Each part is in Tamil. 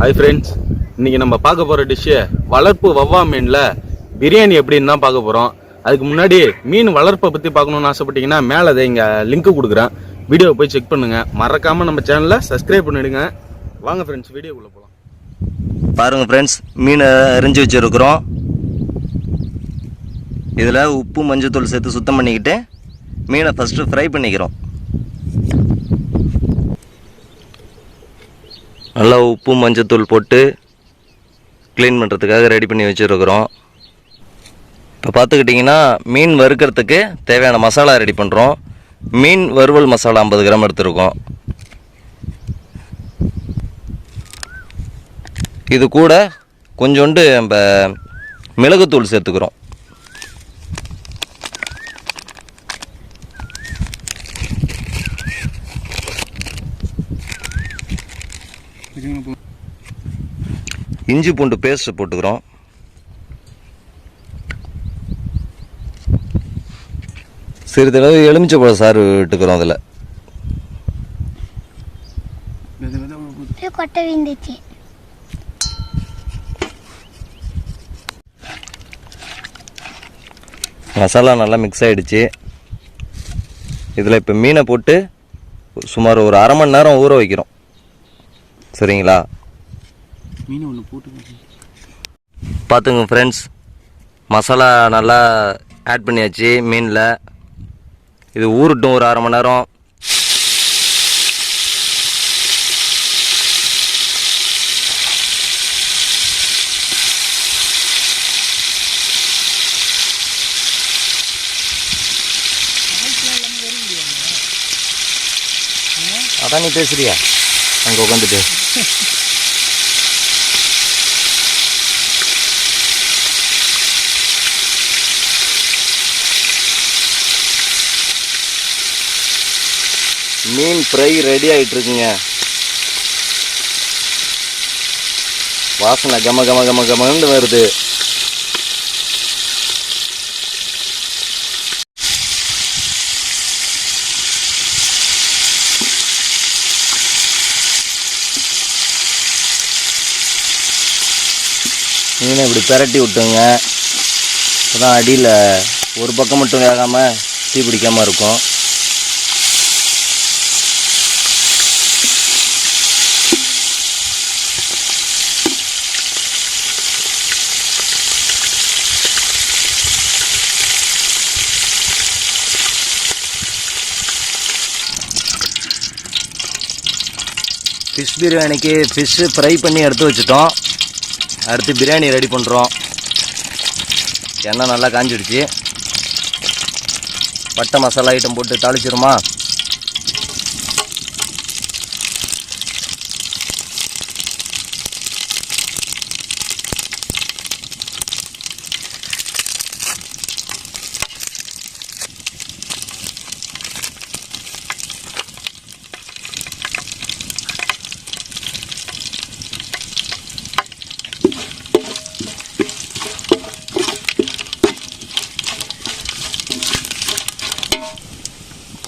ஹாய் ஃப்ரெண்ட்ஸ், இன்றைக்கி நம்ம பார்க்க போகிற டிஷ்ஷு வளர்ப்பு வவ்வா மீனில் பிரியாணி எப்படின்னு தான் பார்க்க போகிறோம். அதுக்கு முன்னாடி மீன் வளர்ப்பை பற்றி பார்க்கணுன்னு ஆசைப்பட்டீங்கன்னா மேலே அதை இங்கே லிங்க் கொடுக்குறேன், வீடியோவை போய் செக் பண்ணுங்கள். மறக்காமல் நம்ம சேனலை சப்ஸ்கிரைப் பண்ணிவிடுங்க. வாங்க ஃப்ரெண்ட்ஸ், வீடியோக்குள்ளே போகலாம். பாருங்கள் ஃப்ரெண்ட்ஸ், மீனை அரிஞ்சு வச்சுருக்குறோம். இதில் உப்பு மஞ்சத்தூள் சேர்த்து சுத்தம் பண்ணிக்கிட்டு மீனை ஃபஸ்ட்டு ஃப்ரை பண்ணிக்கிறோம். நல்லா உப்பு மஞ்சத்தூள் போட்டு க்ளீன் பண்ணுறதுக்காக ரெடி பண்ணி வச்சுருக்குறோம். இப்போ பார்த்துக்கிட்டிங்கன்னா மீன் வறுக்கிறதுக்கு தேவையான மசாலா ரெடி பண்ணுறோம். மீன் வறுவல் மசாலா 50 கிராம் எடுத்துருக்கோம். இது கூட கொஞ்சோண்டு நம்ம மிளகுத்தூள் சேர்த்துக்கிறோம். இஞ்சி பூண்டு பேஸ்ட் போட்டுக்கிறோம். சிறிதளவு எலுமிச்சைப்பழ சாறு விட்டுக்கிறோம். அதில் மசாலா நல்லா மிக்ஸ் ஆகிடுச்சு. இதில் இப்போ மீனை போட்டு சுமார் ஒரு அரை மணி நேரம் ஊற வைக்கிறோம். சரிங்களா? மீன் ஒன்று போட்டு பார்த்துங்க ஃப்ரெண்ட்ஸ், மசாலா நல்லா ஆட் பண்ணியாச்சு மீனில். இது ஊறட்டும் ஒரு அரை மணி நேரம். அதான் நீ பேசுறியா அங்கே உட்காந்துட்டு? மீன் ஃப்ரை ரெடி ஆகிட்டு இருக்குங்க. வாசனை கம கம கம கமன்னு வருது. மீனை இப்படி பிரட்டி விட்டுங்க. அப்போதான் அடியில் ஒரு பக்கம் மட்டும் வேகாமல் தீ பிடிக்காமல் இருக்கும். ஃபிஷ் பிரியாணிக்கு ஃபிஷ்ஷு ஃப்ரை பண்ணி எடுத்து வச்சுட்டோம். அடுத்து பிரியாணி ரெடி பண்ணுறோம். எண்ணெய் நல்லா காஞ்சிடுச்சு. பட்டை மசாலா ஐட்டம் போட்டு தாளிச்சிருமா?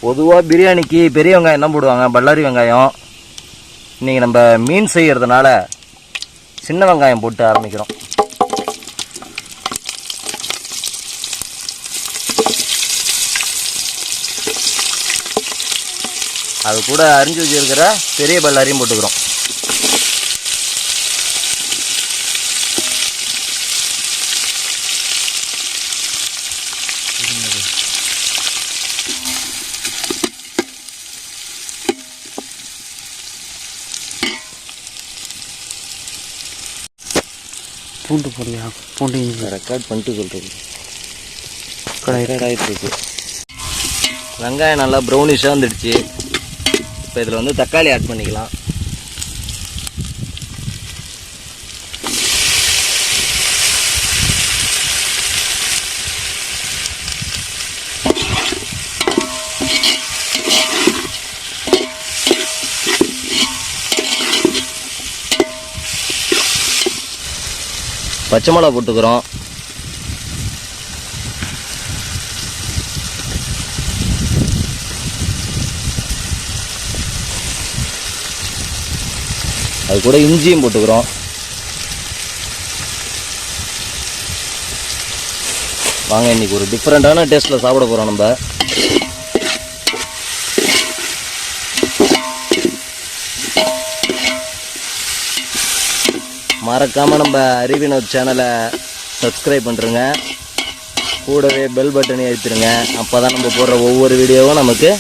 பொதுவாக பிரியாணிக்கு பெரிய வெங்காயம் தான் போடுவாங்க, பல்லாரி வெங்காயம். இன்றைக்கி நம்ம மீன் செய்கிறதுனால சின்ன வெங்காயம் போட்டு ஆரம்பிக்கிறோம். அது கூட அரிஞ்சு வச்சுருக்கிற பெரிய பல்லாரியும் போட்டுக்கிறோம். பூண்டு போடுறியா? பூண்டு ரெக்கார்ட் பண்ணிட்டு சொல்கிறது ரெக்கார்ட் ஆகிட்டு. வெங்காயம் நல்லா ப்ரௌனிஷாக வந்துடுச்சு. இப்போ இதில் வந்து தக்காளி ஆட் பண்ணிக்கலாம். பச்சை மிளகா போட்டுக்கிறோம். அது கூட இஞ்சியும் போட்டுக்கிறோம். வாங்க இன்னைக்கு ஒரு டிஃப்ரெண்டான டேஸ்ட்டில் சாப்பிட போகிறோம் நம்ம. மறக்காமல் நம்ம அறிவினோத் சேனலை சப்ஸ்கிரைப் பண்ணுறங்க. கூடவே பெல் பட்டனை அழுத்திடுங்க. அப்போ தான் நம்ம போடுற ஒவ்வொரு வீடியோவும் நமக்கு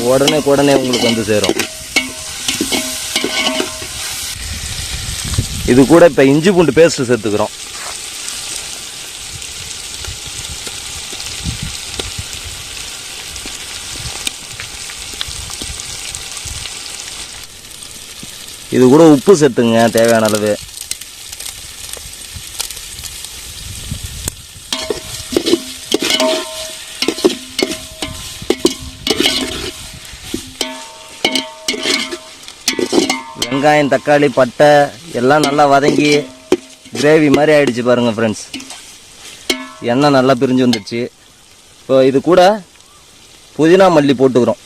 உடனே உங்களுக்கு வந்து சேரும். இது கூட இப்போ இஞ்சி பூண்டு பேஸ்ட் சேர்த்துக்கிறோம். இது கூட உப்பு சேர்த்துங்க தேவையான அளவு. வெங்காயம் தக்காளி பட்டை எல்லாம் நல்லா வதங்கி கிரேவி மாதிரி ஆயிடுச்சு பாருங்க ஃப்ரெண்ட்ஸ். எண்ணெய் நல்லா பிரிஞ்சு வந்துடுச்சு. இப்போ இது கூட புதினா மல்லி போட்டுக்கிறோம்.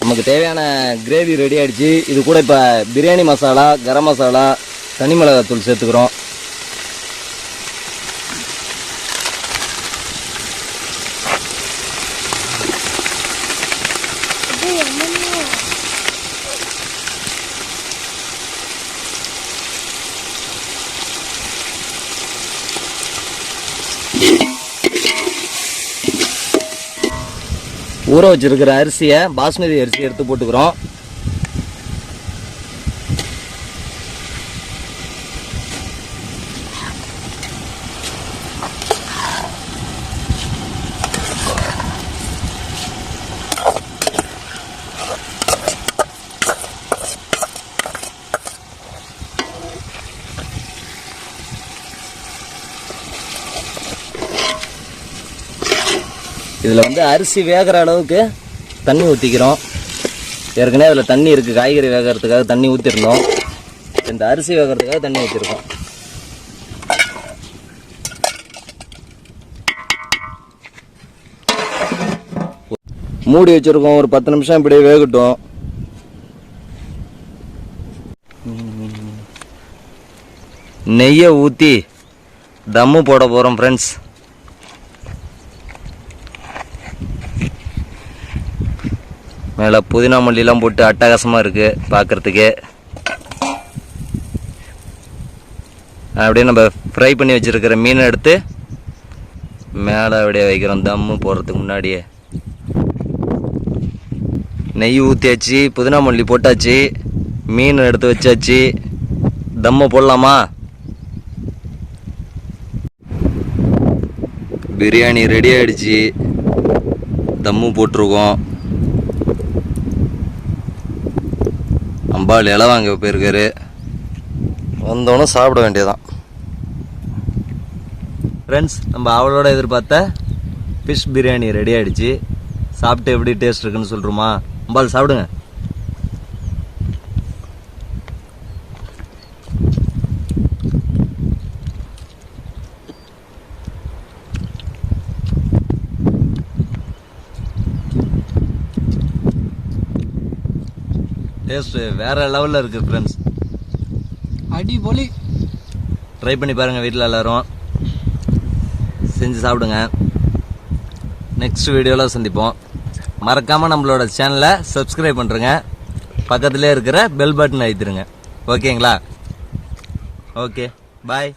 நமக்கு தேவையான கிரேவி ரெடி ஆகிடுச்சு. இது கூட இப்போ பிரியாணி மசாலா, கரம் மசாலா, தனி மிளகாத்தூள் சேர்த்துக்கிறோம். ஊற வச்சிருக்கிற அரிசியை, பாஸ்மதி அரிசி எடுத்து போட்டுக்கிறோம். இதில் வந்து அரிசி வேகிற அளவுக்கு தண்ணி ஊற்றிக்கிறோம். ஏற்கனவே அதில் தண்ணி இருக்குது. காய்கறி வேகிறதுக்காக தண்ணி ஊற்றிருந்தோம். இந்த அரிசி வேகிறதுக்காக தண்ணி ஊற்றிருக்கோம். மூடி வச்சுருக்கோம். ஒரு 10 நிமிஷம் இப்படியே வேகட்டும். நெய்யை ஊற்றி தம்மு போட போகிறோம் ஃப்ரெண்ட்ஸ். மேலே புதினா மல்லிலாம் போட்டு அட்டகாசமாக இருக்குது பார்க்குறதுக்கு. அப்படியே நம்ம ஃப்ரை பண்ணி வச்சுருக்கிற மீனை எடுத்து மேலே அப்படியே வைக்கிறோம். தம்மு போடுறதுக்கு முன்னாடியே நெய் ஊற்றியாச்சு, புதினா மல்லி போட்டாச்சு, மீன் எடுத்து வச்சாச்சு. தம்மு போடலாமா? பிரியாணி ரெடி ஆகிடுச்சு. தம்மு போட்டிருக்கோம். அம்பாள் இலை வாங்க போயிருக்காரு. வந்தோன்னே சாப்பிட வேண்டியதான் ஃப்ரெண்ட்ஸ். நம்ம அவளோட எதிர்பார்த்த ஃபிஷ் பிரியாணி ரெடி ஆகிடுச்சு. சாப்பிட்டு எப்படி டேஸ்ட் இருக்குன்னு சொல்கிறோமா? அம்பாள் சாப்பிடுங்க. டேஸ்ட் வேற லெவலில் இருக்குது ஃப்ரெண்ட்ஸ். அடிபொலி. ட்ரை பண்ணி பாருங்கள் வீட்டில் எல்லோரும். செஞ்சு சாப்பிடுங்க. நெக்ஸ்ட் வீடியோவில் சந்திப்போம். மறக்காமல் நம்மளோட சேனலை சப்ஸ்கிரைப் பண்ணுறங்க. பக்கத்துலேயே இருக்கிற பெல் பட்டன் அழுத்திடுங்க. ஓகேங்களா? ஓகே, பாய்.